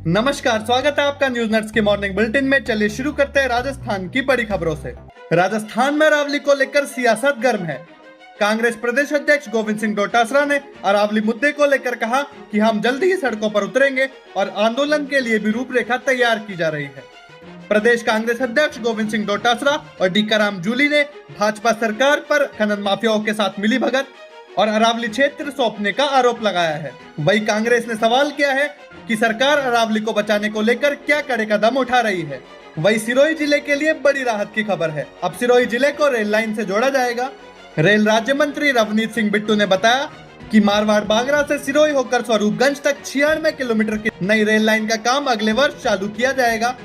नमस्कार, स्वागत है आपका न्यूज नट्स के मॉर्निंग बुलेटिन में। चलिए शुरू करते हैं राजस्थान की बड़ी खबरों से। राजस्थान में अरावली को लेकर सियासत गर्म है। कांग्रेस प्रदेश अध्यक्ष गोविंद सिंह डोटासरा ने अरावली मुद्दे को लेकर कहा कि हम जल्द ही सड़कों पर उतरेंगे और आंदोलन के लिए भी रूपरेखा तैयार की जा रही है। प्रदेश कांग्रेस अध्यक्ष गोविंद सिंह डोटासरा और टीकाराम जूली ने भाजपा सरकार पर खनन माफियाओं के साथ मिलीभगत और अरावली क्षेत्र सौंपने का आरोप लगाया है। वही कांग्रेस ने सवाल किया है कि सरकार अरावली को बचाने को लेकर क्या कड़े कदम उठा रही है। वही सिरोही जिले के लिए बड़ी राहत की खबर है। अब सिरोही जिले को रेल लाइन से जोड़ा जाएगा। रेल राज्य मंत्री रवनीत सिंह बिट्टू ने बताया कि मारवाड़ बागरा से सिरोही होकर स्वरूपगंज तक 96 किलोमीटर की नई रेल लाइन का काम अगले वर्ष चालू किया जाएगा।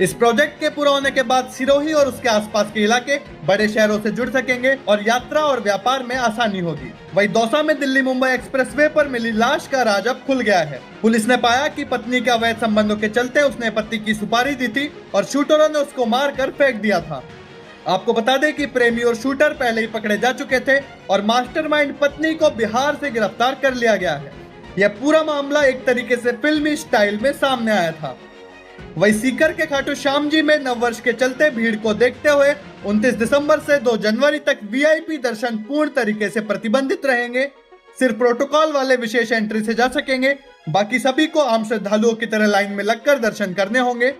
इस प्रोजेक्ट के पूरा होने के बाद सिरोही और उसके आसपास के इलाके बड़े शहरों से जुड़ सकेंगे और यात्रा और व्यापार में आसानी होगी। वहीं दौसा में दिल्ली मुंबई एक्सप्रेसवे पर मिली लाश का राज अब खुल गया है। पुलिस ने पाया कि पत्नी के अवैध संबंधों के चलते उसने पति की सुपारी दी थी और शूटरों ने उसको मारकर फेंक दिया था। आपको बता दें कि प्रेमी और शूटर पहले ही पकड़े जा चुके थे और मास्टरमाइंड पत्नी को बिहार से गिरफ्तार कर लिया गया है। यह पूरा मामला एक तरीके से फिल्मी स्टाइल में सामने आया था। वही सीकर के खाटू श्याम जी में नववर्ष के चलते भीड़ को देखते हुए 29 दिसंबर से 2 जनवरी तक वीआईपी दर्शन पूर्ण तरीके से प्रतिबंधित रहेंगे। सिर्फ प्रोटोकॉल वाले विशेष एंट्री से जा सकेंगे, बाकी सभी को आम श्रद्धालुओं की तरह लाइन में लगकर दर्शन करने होंगे।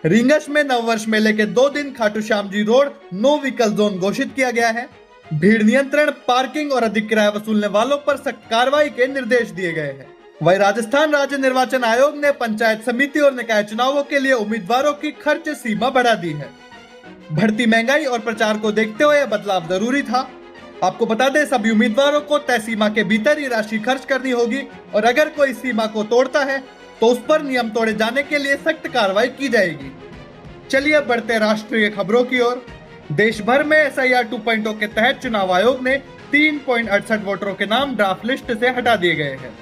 रींगस में नववर्ष मेले के 2 दिन Khatu Shyam ji road no vehicle zone घोषित किया गया है। भीड़ नियंत्रण, पार्किंग और अधिक किराया वसूलने वालों पर सख्त कार्रवाई के निर्देश दिए गए हैं। वही राजस्थान राज्य निर्वाचन आयोग ने पंचायत समिति और निकाय चुनावों के लिए उम्मीदवारों की खर्च सीमा बढ़ा दी है। बढ़ती महंगाई और प्रचार को देखते हुए बदलाव जरूरी था। आपको बता दें, सभी उम्मीदवारों को तय सीमा के भीतर ही राशि खर्च करनी होगी और अगर कोई सीमा को तोड़ता है तो उस पर नियम तोड़े जाने के लिए सख्त कार्रवाई की जाएगी। चलिए अब बढ़ते राष्ट्रीय खबरों की ओर। देश भर में SIR 2.0 के तहत चुनाव आयोग ने 3.68 वोटरों के नाम ड्राफ्ट लिस्ट से हटा दिए गए हैं।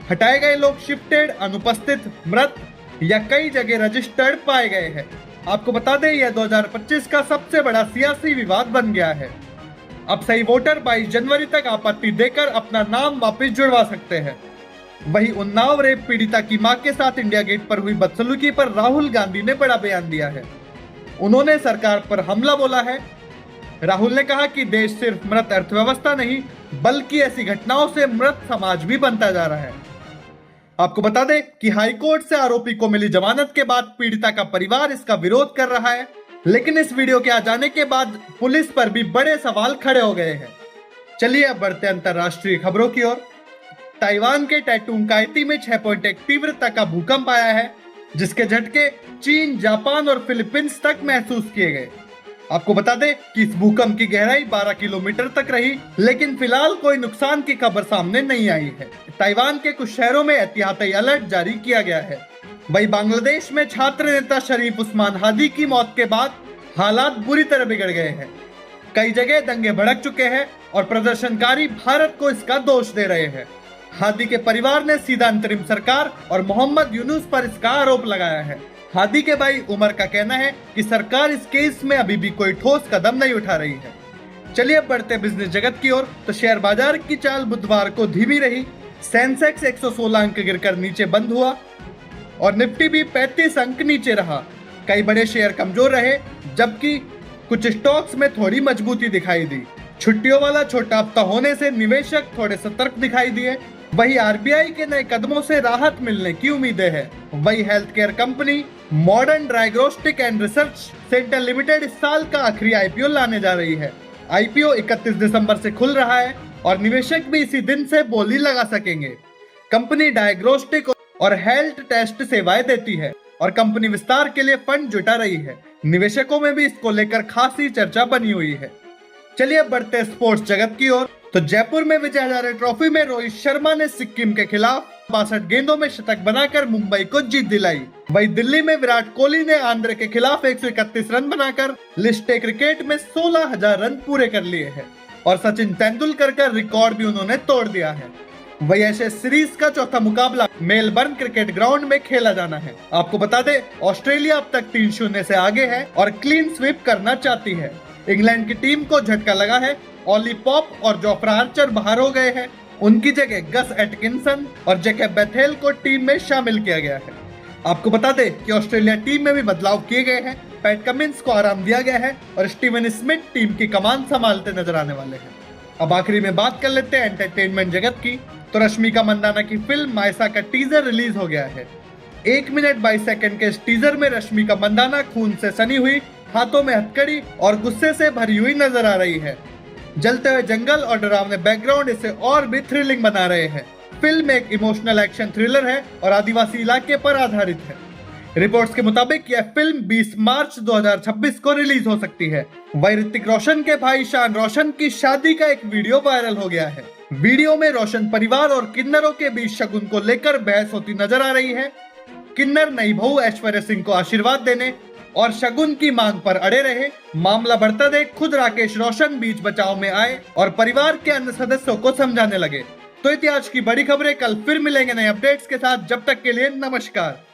हटाए गए लोग शिफ्टेड, अनुपस्थित, मृत या कई जगह रजिस्टर्ड पाए गए हैं। आपको बता दें, यह 2025 का सबसे बड़ा सियासी विवाद बन गया है। अब सही वोटर 22 जनवरी तक आपत्ति देकर अपना नाम वापस जुड़वा सकते हैं। वहीं उन्नाव रेप पीड़िता की मां के साथ इंडिया गेट पर हुई बदसलूकी पर राहुल गांधी ने बड़ा बयान दिया है। उन्होंने सरकार पर हमला बोला है। राहुल ने कहा कि देश सिर्फ मृत अर्थव्यवस्था नहीं बल्कि ऐसी घटनाओं से मृत समाज भी बनता जा रहा है। आपको बता दें कि हाईकोर्ट से आरोपी को मिली जमानत के बाद पीड़िता का परिवार इसका विरोध कर रहा है, लेकिन इस वीडियो के आ जाने के बाद पुलिस पर भी बड़े सवाल खड़े हो गए हैं। चलिए अब बढ़ते अंतरराष्ट्रीय खबरों की ओर। ताइवान के टैटूंग काइती में 6.1 तीव्रता का भूकंप आया है, जिसके झटके चीन, जापान और फिलीपींस तक महसूस किए गए। आपको बता दें कि इस भूकंप की गहराई 12 किलोमीटर तक रही, लेकिन फिलहाल कोई नुकसान की खबर सामने नहीं आई है। ताइवान के कुछ शहरों में एहतियाती अलर्ट जारी किया गया है। वहीं बांग्लादेश में छात्र नेता शरीफ उस्मान हादी की मौत के बाद हालात बुरी तरह बिगड़ गए हैं। कई जगह दंगे भड़क चुके हैं और प्रदर्शनकारी भारत को इसका दोष दे रहे हैं। हादी के परिवार ने सीधा अंतरिम सरकार और मोहम्मद यूनुस पर इसका आरोप लगाया है। हादी के भाई उमर का कहना है कि सरकार इस केस में अभी भी कोई ठोस कदम नहीं उठा रही है। चलिए अब बढ़ते बिजनेस जगत की ओर। तो शेयर बाजार की चाल बुधवार को धीमी रही। सेंसेक्स 116 अंक गिरकर नीचे बंद हुआ और निफ्टी भी 35 अंक नीचे रहा। कई बड़े शेयर कमजोर रहे, जबकि कुछ स्टॉक्स में थोड़ी मजबूती दिखाई दी। छुट्टियों वाला छोटा हफ्ता होने से निवेशक थोड़े सतर्क दिखाई दिए। वही RBI के नए कदमों से राहत मिलने की उम्मीदें हैं। वही health care company modern diagnostic and research centre limited इस साल का आखिरी IPO लाने जा रही है। IPO 31 दिसंबर से खुल रहा है और निवेशक भी इसी दिन से बोली लगा सकेंगे। कंपनी डायग्नोस्टिक और हेल्थ टेस्ट सेवाएं देती है और कंपनी विस्तार के लिए फंड जुटा रही है। निवेशकों में भी इसको लेकर खासी चर्चा बनी हुई है। चलिए अब बढ़ते स्पोर्ट्स जगत की ओर। तो जयपुर में विजय हजारे ट्रॉफी में रोहित शर्मा ने सिक्किम के खिलाफ 62 गेंदों में शतक बनाकर मुंबई को जीत दिलाई। वहीं दिल्ली में विराट कोहली ने आंध्र के खिलाफ 131 रन बनाकर लिस्ट ए क्रिकेट में 16,000 रन पूरे कर लिए हैं और सचिन तेंदुलकर का रिकॉर्ड भी उन्होंने तोड़ दिया है। वही एशेज सीरीज का चौथा मुकाबला मेलबर्न क्रिकेट ग्राउंड में खेला जाना है। आपको बता दें, ऑस्ट्रेलिया अब तक 3-0 से आगे है और क्लीन स्वीप करना चाहती है। इंग्लैंड की टीम को झटका लगा है। ऑली पॉप और जोफ्रा आर्चर बाहर हो गए हैं। उनकी जगह गस एटकिंसन और जैकब बेथेल को टीम में शामिल किया गया है। आपको बता दें कि ऑस्ट्रेलिया टीम में भी बदलाव किए गए हैं। पैट कमिंस को आराम दिया गया है और स्टीवन स्मिथ टीम की कमान संभालते नजर आने वाले हैं। अब आखिरी में बात कर लेते हैं एंटरटेनमेंट जगत की। तो रश्मिका मंदाना की फिल्म मायसा का टीजर रिलीज हो गया है। 1 मिनट 22 सेकंड के इस टीजर में रश्मिका मंदाना खून से सनी हुई, हाथों में हथकड़ी और गुस्से से भरी हुई नजर आ रही है। जलते हुए जंगल और डरावने बैकग्राउंड इसे और भी थ्रिलिंग बना रहे हैं। फिल्म एक इमोशनल एक्शन थ्रिलर है और आदिवासी इलाके पर आधारित है। रिपोर्ट्स के मुताबिक यह फिल्म 20 मार्च 2026 को रिलीज हो सकती है। वहीं ऋतिक रोशन के भाई शान रोशन की शादी का एक वीडियो वायरल हो गया है। वीडियो में रोशन परिवार और किन्नरों के बीच शगुन को लेकर बहस होती नजर आ रही है। किन्नर नई बहू ऐश्वर्या सिंह को आशीर्वाद देने और शगुन की मांग पर अड़े रहे। मामला बढ़ता देख खुद राकेश रोशन बीच बचाव में आए और परिवार के अन्य सदस्यों को समझाने लगे। तो इतिहास की बड़ी खबरें कल फिर मिलेंगे नए अपडेट्स के साथ। जब तक के लिए नमस्कार।